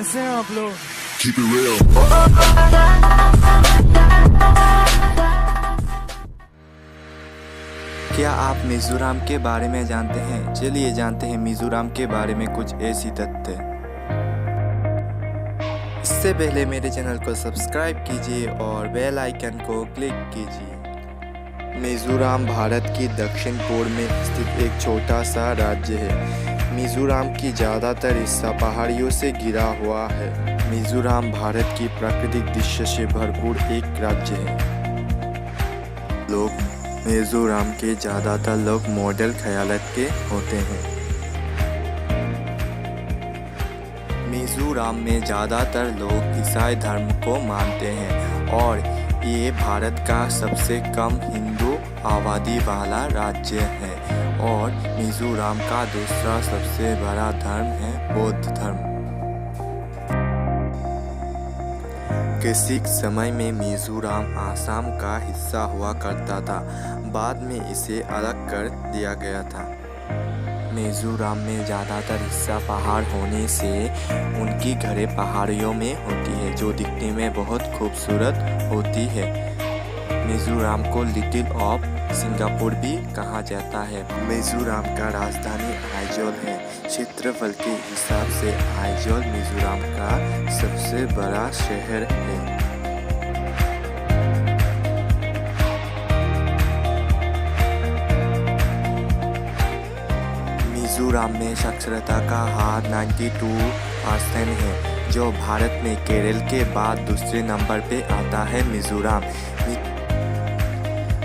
कैसे हैं आप लोग? Keep it real. क्या आप मिजोरम के बारे में जानते हैं? चलिए जानते हैं मिजोरम के बारे में कुछ ऐसी तथ्य। इससे पहले मेरे चैनल को सब्सक्राइब कीजिए और बेल आइकन को क्लिक कीजिए। मिजोरम भारत की दक्षिण पूर्व में स्थित एक छोटा सा राज्य है। मिजोरम की ज़्यादातर हिस्सा पहाड़ियों से घिरा हुआ है। मिजोरम भारत की प्राकृतिक दृश्य से भरपूर एक राज्य है। मिजोरम के ज़्यादातर लोग मॉडल ख़यालात के होते हैं। मिजोरम में ज़्यादातर लोग ईसाई धर्म को मानते हैं और ये भारत का सबसे कम हिंदू आबादी वाला राज्य है और मिजोरम का दूसरा सबसे बड़ा धर्म है बौद्ध धर्म। किसी समय में मिजोरम आसाम का हिस्सा हुआ करता था, बाद में इसे अलग कर दिया गया था। मिजोरम में ज़्यादातर हिस्सा पहाड़ होने से उनकी घरें पहाड़ियों में होती है जो दिखने में बहुत खूबसूरत होती है। मिजोरम को लिटिल ऑफ सिंगापुर भी कहा जाता है। मिजोरम का राजधानी आइजोल है। क्षेत्रफल के हिसाब से आइजोल मिजोरम का सबसे बड़ा शहर है। मिजोरम में साक्षरता का हार 92% है, जो भारत में केरल के बाद दूसरे नंबर पे आता है। मिजोरम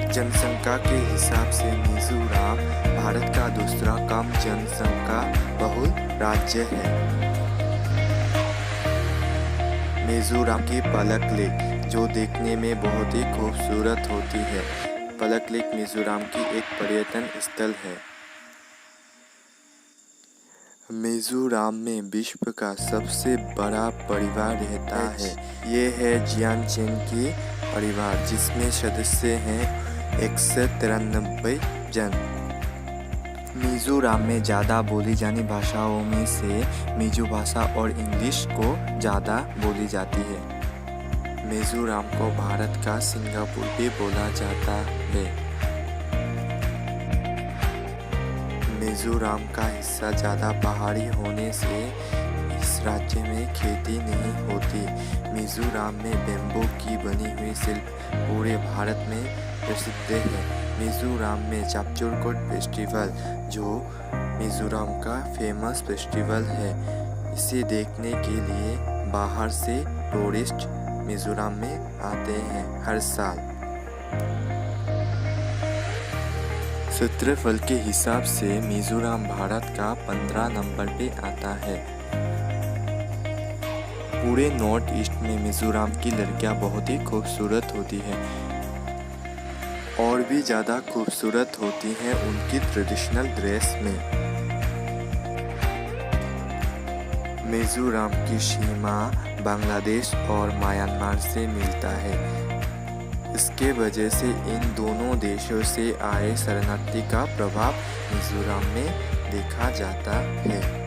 जनसंख्या के हिसाब से मिजोरम भारत का दूसरा कम जनसंख्या बहुल राज्य है। मिजोरम की पलक लेक, जो देखने में बहुत ही खूबसूरत होती है। पलक लेक मिजोरम की एक पर्यटन स्थल है। मिजोरम में विश्व का सबसे बड़ा परिवार रहता है। ये है जियांगचेन की परिवार, जिसमें सदस्य हैं 193 जन। मिजोरम में ज़्यादा बोली जाने भाषाओं में से मिजो भाषा और इंग्लिश को ज़्यादा बोली जाती है। मिजोरम को भारत का सिंगापुर भी बोला जाता है। मिजोरम का हिस्सा ज़्यादा पहाड़ी होने से इस राज्य में खेती नहीं होती। मिजोरम में बेम्बू की बनी हुई शिल्प पूरे भारत में प्रसिद्ध है। मिजोरम में चापचूरकोट फेस्टिवल, जो मिजोरम का फेमस फेस्टिवल है, इसे देखने के लिए बाहर से टूरिस्ट मिजोरम में आते हैं हर साल। क्षेत्रफल के हिसाब से मिजोरम भारत का 15 नंबर पे आता है। पूरे नॉर्थ ईस्ट में मिजोरम की लड़कियां बहुत ही खूबसूरत होती हैं और भी ज़्यादा खूबसूरत होती हैं उनकी ट्रेडिशनल ड्रेस में। मिजोरम की सीमा बांग्लादेश और म्यांमार से मिलता है। इसके वजह से इन दोनों देशों से आए शरणार्थी का प्रभाव मिजोरम में देखा जाता है।